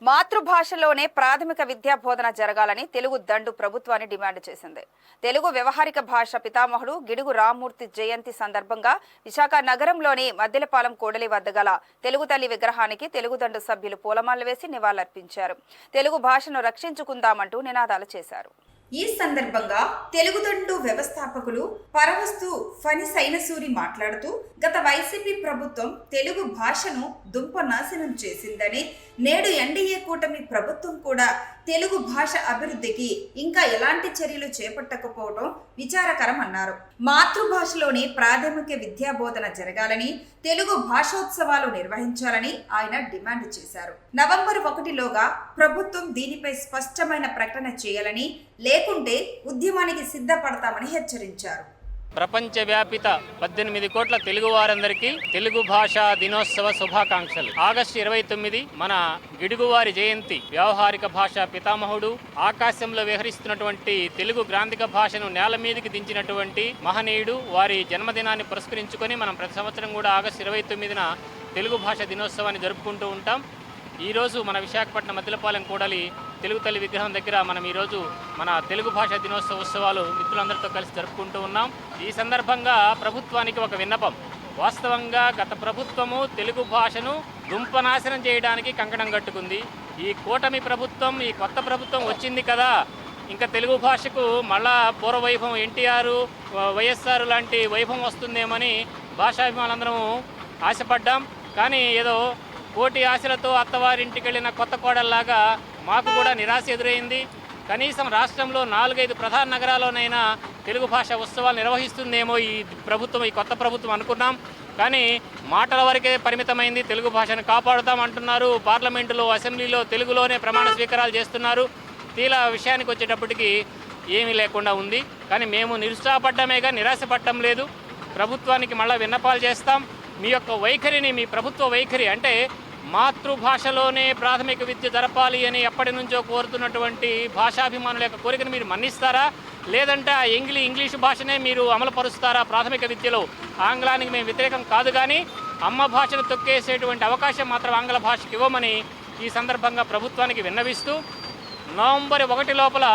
మాతృభాషలోనే ప్రాథమిక విద్యా బోధన జరగాలని తెలుగు దండు ప్రభుత్వాన్ని డిమాండ్ చేసింది. తెలుగు వ్యవహారిక భాష పితామహుడు గిడుగు రామ్మూర్తి జయంతి సందర్భంగా విశాఖ నగరంలోని మద్దెలపాలెం కూడలి వద్ద గల తెలుగు తల్లి విగ్రహానికి తెలుగు దండు సభ్యులు పూలమాలలు వేసి నివాళులర్పించారు. తెలుగు భాషను రక్షించుకుందామంటూ నినాదాలు చేశారు. ఈ సందర్భంగా తెలుగుదండు వ్యవస్థాపకులు పరవస్తు ఫణి సైనసూరి మాట్లాడుతూ గత వైసీపీ ప్రభుత్వం తెలుగు భాషను దుంపనాశనం చేసిందని, నేడు ఎన్డీఏ కూటమి ప్రభుత్వం కూడా తెలుగు భాష అభివృద్ధికి ఇంకా ఎలాంటి చర్యలు చేపట్టకపోవడం విచారకరం అన్నారు. మాతృభాషలోనే ప్రాథమిక విద్యా బోధన జరగాలని, తెలుగు భాషోత్సవాలు నిర్వహించాలని ఆయన డిమాండ్ చేశారు. నవంబర్ 1లోగా ప్రభుత్వం దీనిపై స్పష్టమైన ప్రకటన చేయాలని, లేకుంటే ఉద్యమానికి సిద్ధపడతామని హెచ్చరించారు. ప్రపంచవ్యాపిత 18 కోట్ల తెలుగు వారందరికీ తెలుగు భాషా దినోత్సవ శుభాకాంక్షలు. ఆగస్టు 29 మన గిడుగువారి జయంతి. వ్యవహారిక భాష పితామహుడు, ఆకాశంలో విహరిస్తున్నటువంటి తెలుగు గ్రాంధిక భాషను నేల మీదకి దించినటువంటి మహనీయుడు. వారి జన్మదినాన్ని పురస్కరించుకొని మనం ప్రతి సంవత్సరం కూడా ఆగస్టు 29న తెలుగు భాష దినోత్సవాన్ని జరుపుకుంటూ ఉంటాం. ఈరోజు మన విశాఖపట్నం మద్దెలపాలెం కూడలి తెలుగు తల్లి విగ్రహం దగ్గర మనం ఈరోజు మన తెలుగు భాషా దినోత్సవ ఉత్సవాలు మిత్రులందరితో కలిసి జరుపుకుంటూ ఉన్నాం. ఈ సందర్భంగా ప్రభుత్వానికి ఒక విన్నపం. వాస్తవంగా గత ప్రభుత్వము తెలుగు భాషను దుంపనాశనం చేయడానికి కంకణం కట్టుకుంది. ఈ కూటమి ప్రభుత్వం, ఈ కొత్త ప్రభుత్వం వచ్చింది కదా, ఇంకా తెలుగు భాషకు మళ్ళా పూర్వవైభవం ఎన్టీఆర్, వైఎస్ఆర్ లాంటి వైభవం వస్తుందేమని భాషాభిమానులందరం ఆశపడ్డాం. కానీ ఏదో కోటి ఆశలతో అత్తవారింటికి వెళ్ళిన కొత్త కోడల్లాగా మాకు కూడా నిరాశ ఎదురైంది. కనీసం రాష్ట్రంలో 4-5 ప్రధాన నగరాల్లోనైనా తెలుగు భాష ఉత్సవాలు నిర్వహిస్తుందేమో ఈ ప్రభుత్వం, ఈ కొత్త ప్రభుత్వం అనుకున్నాం. కానీ మాటల వరకే పరిమితమైంది. తెలుగు భాషను కాపాడుతాం అంటున్నారు. పార్లమెంటులో, అసెంబ్లీలో తెలుగులోనే ప్రమాణ స్వీకారాలు చేస్తున్నారు. తీలా విషయానికి వచ్చేటప్పటికి ఏమీ లేకుండా ఉంది. కానీ మేము నిరుత్సాహపడ్డమేగా, నిరాశపడటం లేదు. ప్రభుత్వానికి మళ్ళీ విన్నపాలు చేస్తాం. మీ యొక్క వైఖరిని, మీ ప్రభుత్వ వైఖరి అంటే మాతృభాషలోనే ప్రాథమిక విద్య జరపాలి అని ఎప్పటి నుంచో కోరుతున్నటువంటి భాషాభిమానుల యొక్క కోరికను మీరు మన్నిస్తారా, లేదంటే ఆ ఇంగ్లీషు భాషనే మీరు అమలుపరుస్తారా ప్రాథమిక విద్యలో? ఆంగ్లానికి మేము వ్యతిరేకం కాదు, కానీ అమ్మ భాషను తొక్కేసేటువంటి అవకాశం మాత్రం ఆంగ్ల భాషకి ఇవ్వమని ఈ సందర్భంగా ప్రభుత్వానికి విన్నవిస్తూ, నవంబర్ 1 లోపల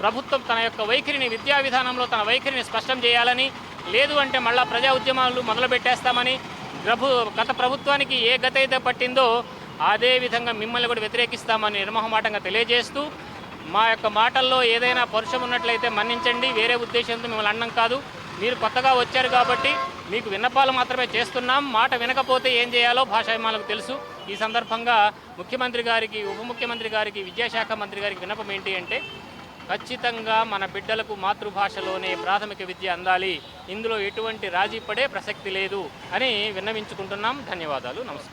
ప్రభుత్వం తన యొక్క వైఖరిని, విద్యా విధానంలో తన వైఖరిని స్పష్టం చేయాలని, లేదు అంటే మళ్ళా ప్రజా ఉద్యమాలు మొదలుపెట్టేస్తామని, గత ప్రభుత్వానికి ఏ గత అయితే పట్టిందో అదే విధంగా మిమ్మల్ని కూడా వ్యతిరేకిస్తామని నిర్మోహమాటంగా తెలియజేస్తూ, మా యొక్క మాటల్లో ఏదైనా పరుషం ఉన్నట్లయితే మన్నించండి. వేరే ఉద్దేశంతో మిమ్మల్ని అన్నం కాదు. మీరు కొత్తగా వచ్చారు కాబట్టి మీకు విన్నపాలు మాత్రమే చేస్తున్నాం. మాట వినకపోతే ఏం చేయాలో భాషాభిమానులకు తెలుసు. ఈ సందర్భంగా ముఖ్యమంత్రి గారికి, ఉప ముఖ్యమంత్రి గారికి, విద్యాశాఖ మంత్రి గారికి విన్నపం ఏంటి అంటే, ఖచ్చితంగా మన బిడ్డలకు మాతృభాషలోనే ప్రాథమిక విద్య అందాలి. ఇందులో ఎటువంటి రాజీ పడే ప్రసక్తి లేదు అని విన్నవించుకుంటున్నాం. ధన్యవాదాలు. నమస్కారం.